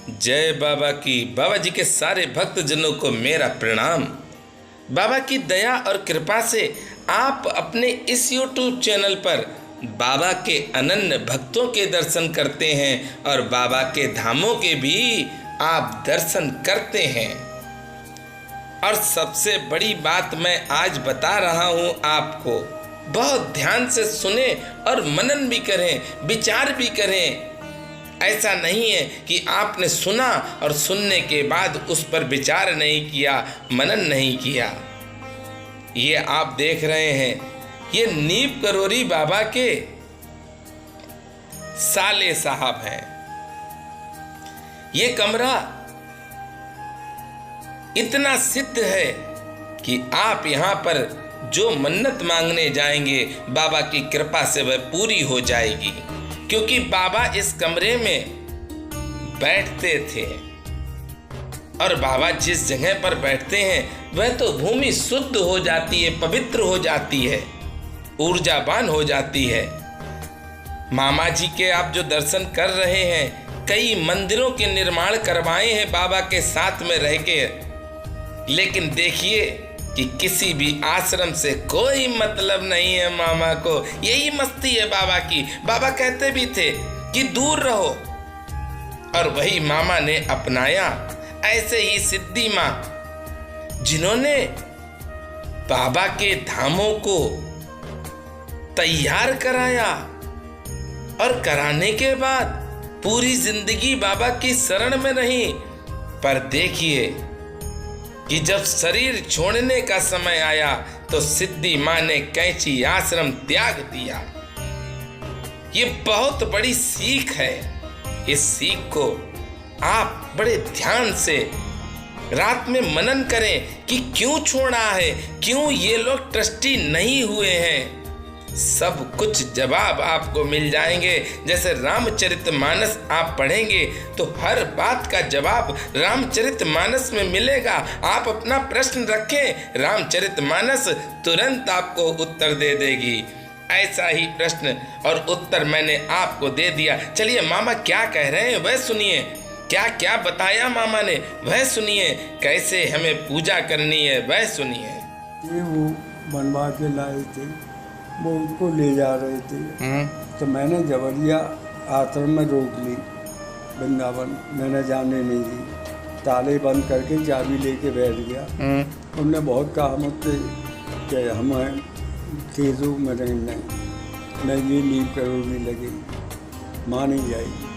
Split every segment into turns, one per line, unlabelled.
जय बाबा की। बाबा जी के सारे भक्तजनों को मेरा प्रणाम। बाबा की दया और कृपा से आप अपने इस YouTube चैनल पर बाबा के अनन्य भक्तों के दर्शन करते हैं और बाबा के धामों के भी आप दर्शन करते हैं। और सबसे बड़ी बात मैं आज बता रहा हूँ आपको, बहुत ध्यान से सुने और मनन भी करें, विचार भी करें। ऐसा नहीं है कि आपने सुना और सुनने के बाद उस पर विचार नहीं किया, मनन नहीं किया। ये आप देख रहे हैं, ये नीम करोरी बाबा के साले साहब हैं। ये कमरा इतना सिद्ध है कि आप यहाँ पर जो मन्नत मांगने जाएंगे बाबा की कृपा से वह पूरी हो जाएगी, क्योंकि बाबा इस कमरे में बैठते थे। और बाबा जिस जगह पर बैठते हैं वह तो भूमि शुद्ध हो जाती है, पवित्र हो जाती है, ऊर्जावान हो जाती है। मामा जी के आप जो दर्शन कर रहे हैं, कई मंदिरों के निर्माण करवाए हैं बाबा के साथ में रह के, लेकिन देखिए कि किसी भी आश्रम से कोई मतलब नहीं है मामा को। यही मस्ती है बाबा की। बाबा कहते भी थे कि दूर रहो, और वही मामा ने अपनाया। ऐसे ही सिद्धि माँ, जिन्होंने बाबा के धामों को तैयार कराया और कराने के बाद पूरी जिंदगी बाबा की शरण में रही। पर देखिए कि जब शरीर छोड़ने का समय आया तो सिद्धि माँ ने कैंची आश्रम त्याग दिया। ये बहुत बड़ी सीख है। इस सीख को आप बड़े ध्यान से रात में मनन करें कि क्यों छोड़ा है, क्यों ये लोग ट्रस्टी नहीं हुए हैं। सब कुछ जवाब आपको मिल जाएंगे। जैसे रामचरितमानस आप पढ़ेंगे तो हर बात का जवाब रामचरितमानस में मिलेगा। आप अपना प्रश्न रखें, रामचरितमानस तुरंत आपको उत्तर दे देगी। ऐसा ही प्रश्न और उत्तर मैंने आपको दे दिया। चलिए मामा क्या कह रहे हैं वह सुनिए, क्या क्या बताया मामा ने वह सुनिए, कैसे हमें पूजा करनी है वह सुनिए।
ये वो बनवा के लाए थे, वो उनको ले जा रहे थे, तो मैंने जबरिया आश्रम में रोक ली। वृंदावन मैंने जाने नहीं दी, ताले बंद करके चाबी लेके बैठ गया। उनने बहुत कहा मुझसे कि हम तेजो में नहीं ये नींव करोगी लगी, माँ नहीं जाएगी।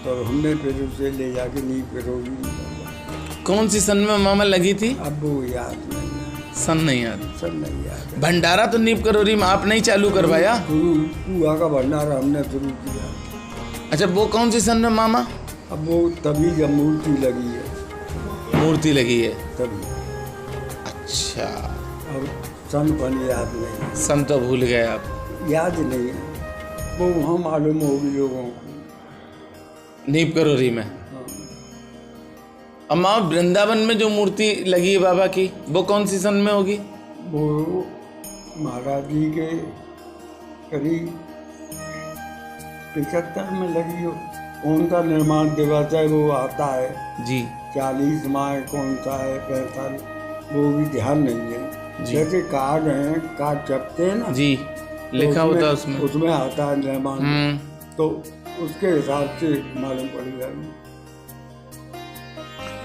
तो हमने फिर उसे ले जाके नींव करोगी।
कौन सी सन में मामा लगी थी?
अब वो याद नहीं,
सन नहीं याद।
सन नहीं याद।
भंडारा तो नीम करोरी में आप नहीं चालू करवाया?
कुआ का भंडारा हमने शुरू किया।
अच्छा, वो कौन सी सन में मामा?
अब वो तभी जब मूर्ति लगी है।
मूर्ति लगी है
तभी।
अच्छा,
और सन बन याद नहीं,
सन तो भूल गए आप।
याद नहीं है, वो वहाँ मालूम होगी लोगों को।
नीम करोरी में। अम्मा, वृंदावन में जो मूर्ति लगी है बाबा की, वो कौन सी सन में होगी?
वो महाराज जी के करीब 75 में लगी हो। उनका निर्माण दिवस है वो आता है
जी।
40 माह कौन सा है, 45, वो भी ध्यान नहीं है। जैसे कार्ड हैं, कार्ड छपते हैं ना
जी, लिखा होता है उसमें,
उसमें आता है निर्माण, तो उसके हिसाब से मालूम पड़ेगा।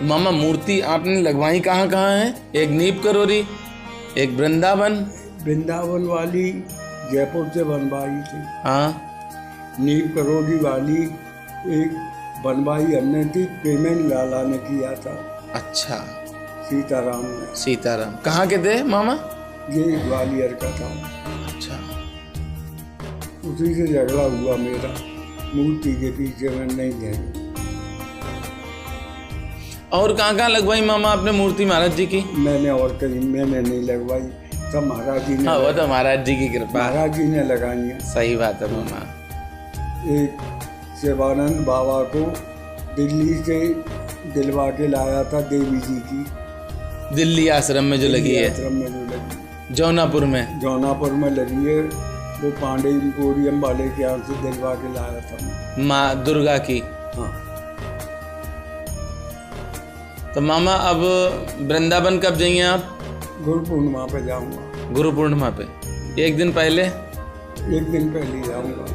मामा मूर्ति आपने लगवाई कहाँ कहाँ है? एक नीम करोरी, एक वृंदावन
वाली जयपुर से बनवाई थी।
हाँ।
नीम करोरी वाली एक बनवाई हमने थी, पेमेंट लाला ने किया था।
अच्छा।
सीताराम ने।
सीताराम कहाँ के थे मामा?
ये ग्वालियर का था।
अच्छा।
उसी से झगड़ा हुआ मेरा, मूर्ति के पीछे में नहीं गए।
और कहाँ लगवाई मामा आपने मूर्ति महाराज जी की?
मैंने और कहीं मैंने नहीं लगवाई, सब महाराज जी ने।
हाँ, वो तो महाराज जी की कृपा,
महाराज जी ने लगाई है।
सही बात है मामा।
एक शिवानंद बाबा को दिल्ली से दिलवा के लाया था, देवी जी की।
दिल्ली आश्रम में जो लगी है?
आश्रम में जो लगी,
जौनापुर में।
जौनापुर में लगी है। वो पांडे एम्पोरियम वाले के यहाँ से दिलवा के लाया था,
माँ दुर्गा की।
हाँ।
तो मामा अब वृंदावन कब जाइए आप?
गुरु पूर्णिमा पे जाऊंगा।
गुरु पूर्णिमा पे? एक दिन पहले?
एक दिन पहले जाऊंगा।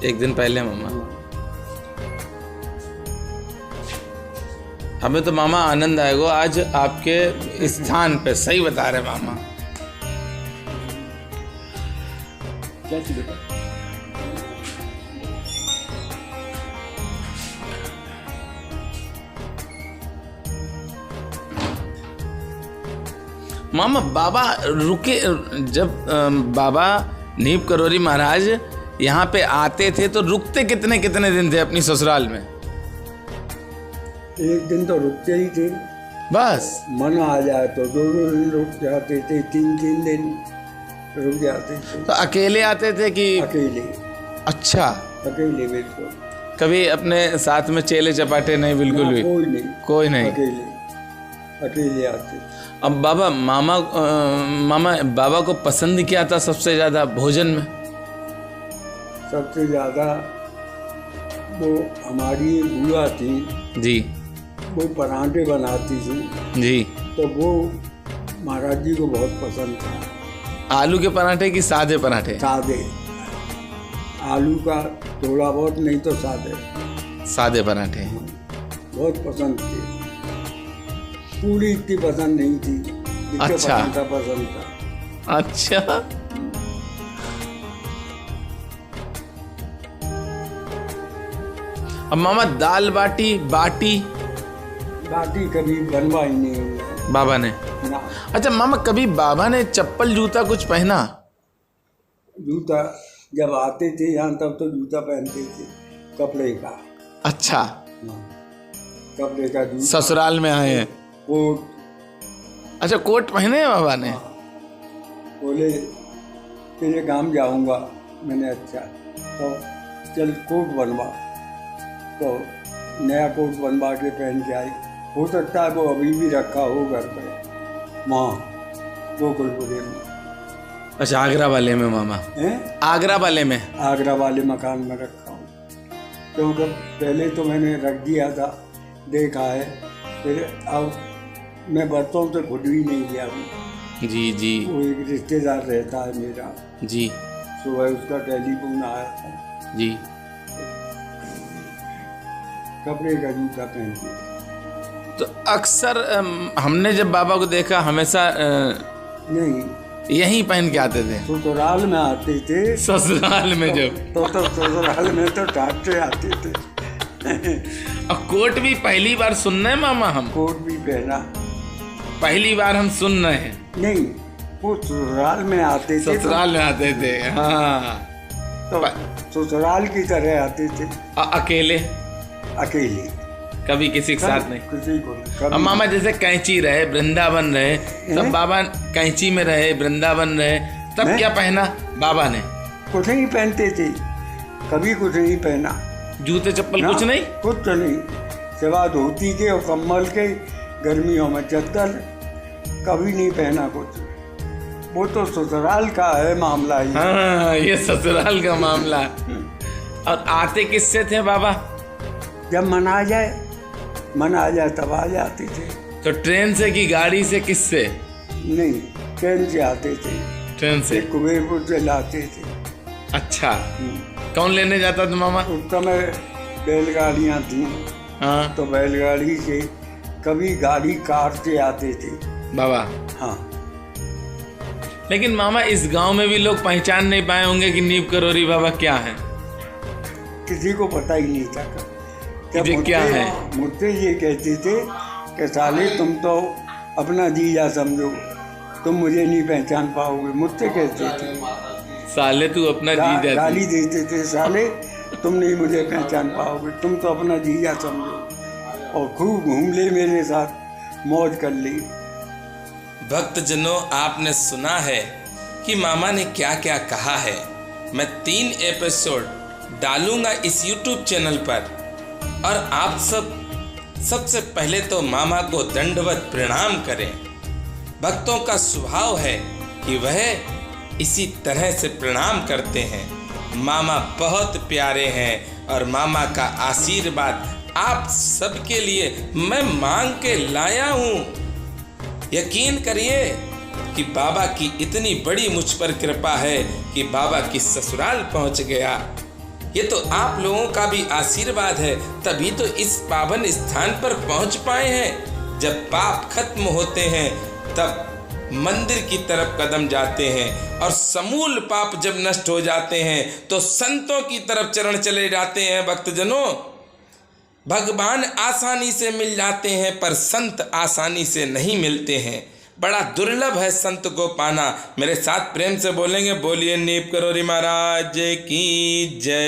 एक दिन पहले मामा। हमें तो मामा आनंद आएगा आज आपके स्थान पे। सही बता रहे मामा। क्या चीज बता? मामा बाबा रुके, जब बाबा नीप करोरी महाराज यहाँ पे आते थे तो रुकते कितने कितने दिन थे अपनी ससुराल में?
एक दिन तो रुकते ही थे,
बस।
मन आ जाए तो 2 दिन रुक जाते थे, 3 दिन रुक जाते थे।
तो अकेले आते थे कि?
अकेले।
अच्छा,
अकेले बिल्कुल।
कभी अपने साथ में चेले चपाटे नहीं? बिल्कुल भी
कोई नहीं।
कोई नहीं।
अकेले आते।
अब बाबा मामा बाबा को पसंद क्या था सबसे ज्यादा भोजन में?
सबसे ज्यादा वो हमारी बुआ थी
जी,
वो पराठे बनाती थी
जी।
तो वो महाराज जी को बहुत पसंद था।
आलू के पराठे कि सादे पराठे?
सादे। आलू का थोड़ा बहुत, नहीं तो सादे।
सादे पराठे
बहुत पसंद थे। पूरी इतनी पसंद नहीं थी जितने
अच्छा।
पसंद था।
अच्छा। अब मामा दाल बाटी बाटी
कभी बनवाई नहीं हुई
बाबा ने?
ना।
अच्छा मामा, कभी बाबा ने चप्पल जूता कुछ पहना?
जूता जब आते थे यहाँ तब तो जूता पहनते थे, कपड़े का।
अच्छा,
कपड़े का जूता।
ससुराल में आए हैं?
कोट।
अच्छा, कोट पहने हैं बाबा ने?
बोले तेरे गांव जाऊंगा। मैंने अच्छा तो चल कोट बनवा। तो नया कोट बनवा के पहन के आई। हो सकता है वो अभी भी रखा हो घर पे, वहाँ गोकुलपुरी में।
अच्छा, आगरा वाले में मामा?
हैं?
आगरा वाले में?
आगरा वाले मकान में रखा हूँ। क्योंकि पहले तो मैंने रख दिया था, देखा है, फिर अब मैं बर्तनों से खुद भी नहीं गया हूँ।
जी जी।
वो एक रिश्तेदार रहता है मेरा
जी।
सुबह उसका टेलीफोन आया था।
जी।
कपड़े का जूता पहन के।
तो अक्सर हमने जब बाबा को देखा हमेशा
नहीं,
यहीं पहन के आते थे।
ससुराल में आते थे।
ससुराल में जब
तो ससुराल में तो टाटे आते थे।
अब कोट भी पहली बार सुन रहे हैं मामा हम?
कोट भी पहना
पहली बार हम सुन रहे हैं।
नहीं, वो ससुराल में आते थे।
ससुराल में आते थे, हाँ।
तो ससुराल की तरह आते थे।
अकेले?
अकेले,
कभी किसी के साथ नहीं?
किसी को
अब मामा जैसे कैंची रहे, वृंदावन रहे, तब बाबा कैंची में रहे, वृंदावन रहे, तब क्या पहना बाबा ने?
कुछ नहीं पहनते थे, कभी कुछ नहीं पहना।
जूते चप्पल कुछ नहीं?
कुछ नहीं, सिवा धोती के और कम्बल के, गर्मियों में चद्दर, कभी नहीं पहना कुछ। वो तो ससुराल का है मामला ही।
हाँ, ये ससुराल का मामला। और आते किससे थे बाबा?
जब मन आ जाए तब आ जाते थे।
तो ट्रेन से कि गाड़ी से, किससे?
नहीं, ट्रेन से आते थे।
ट्रेन से?
कुबेरपुर से लाते थे।
अच्छा, कौन लेने जाता था मामा?
उस समय बैलगाड़ियाँ थी।
हाँ।
तो बैलगाड़ी से, कभी गाड़ी कार से आते थे
बाबा।
हाँ।
लेकिन मामा इस गांव में भी लोग पहचान नहीं पाए होंगे कि नीप करोरी बाबा क्या है?
किसी को पता ही नहीं था
ये क्या है।
मुझसे ये कहते थे कि साले तुम तो अपना जीजा समझो, तुम मुझे नहीं पहचान पाओगे। मुझसे कहते थे,
साले तू अपना जीजा।
गाली देते थे, साले तुम नहीं मुझे पहचान पाओगे, तुम तो अपना जीजा समझो। और खूब घूम ले मेरे साथ, मौज कर ली।
भक्तजनों, आपने सुना है कि मामा ने क्या क्या कहा है। मैं 3 एपिसोड डालूंगा इस YouTube चैनल पर, और आप सबसे पहले तो मामा को दंडवत प्रणाम करें। भक्तों का स्वभाव है कि वह इसी तरह से प्रणाम करते हैं। मामा बहुत प्यारे हैं और मामा का आशीर्वाद आप सबके लिए मैं मांग के लाया हूँ। यकीन करिए कि बाबा की इतनी बड़ी मुझ पर कृपा है कि बाबा की ससुराल पहुँच गया। ये तो आप लोगों का भी आशीर्वाद है, तभी तो इस पावन स्थान पर पहुँच पाए हैं। जब पाप खत्म होते हैं तब मंदिर की तरफ कदम जाते हैं, और समूल पाप जब नष्ट हो जाते हैं तो संतों की तरफ चरण चले जाते हैं। भक्तजनों, भगवान आसानी से मिल जाते हैं पर संत आसानी से नहीं मिलते हैं। बड़ा दुर्लभ है संत को पाना। मेरे साथ प्रेम से बोलेंगे, बोलिए नीप करोरी महाराज की जय।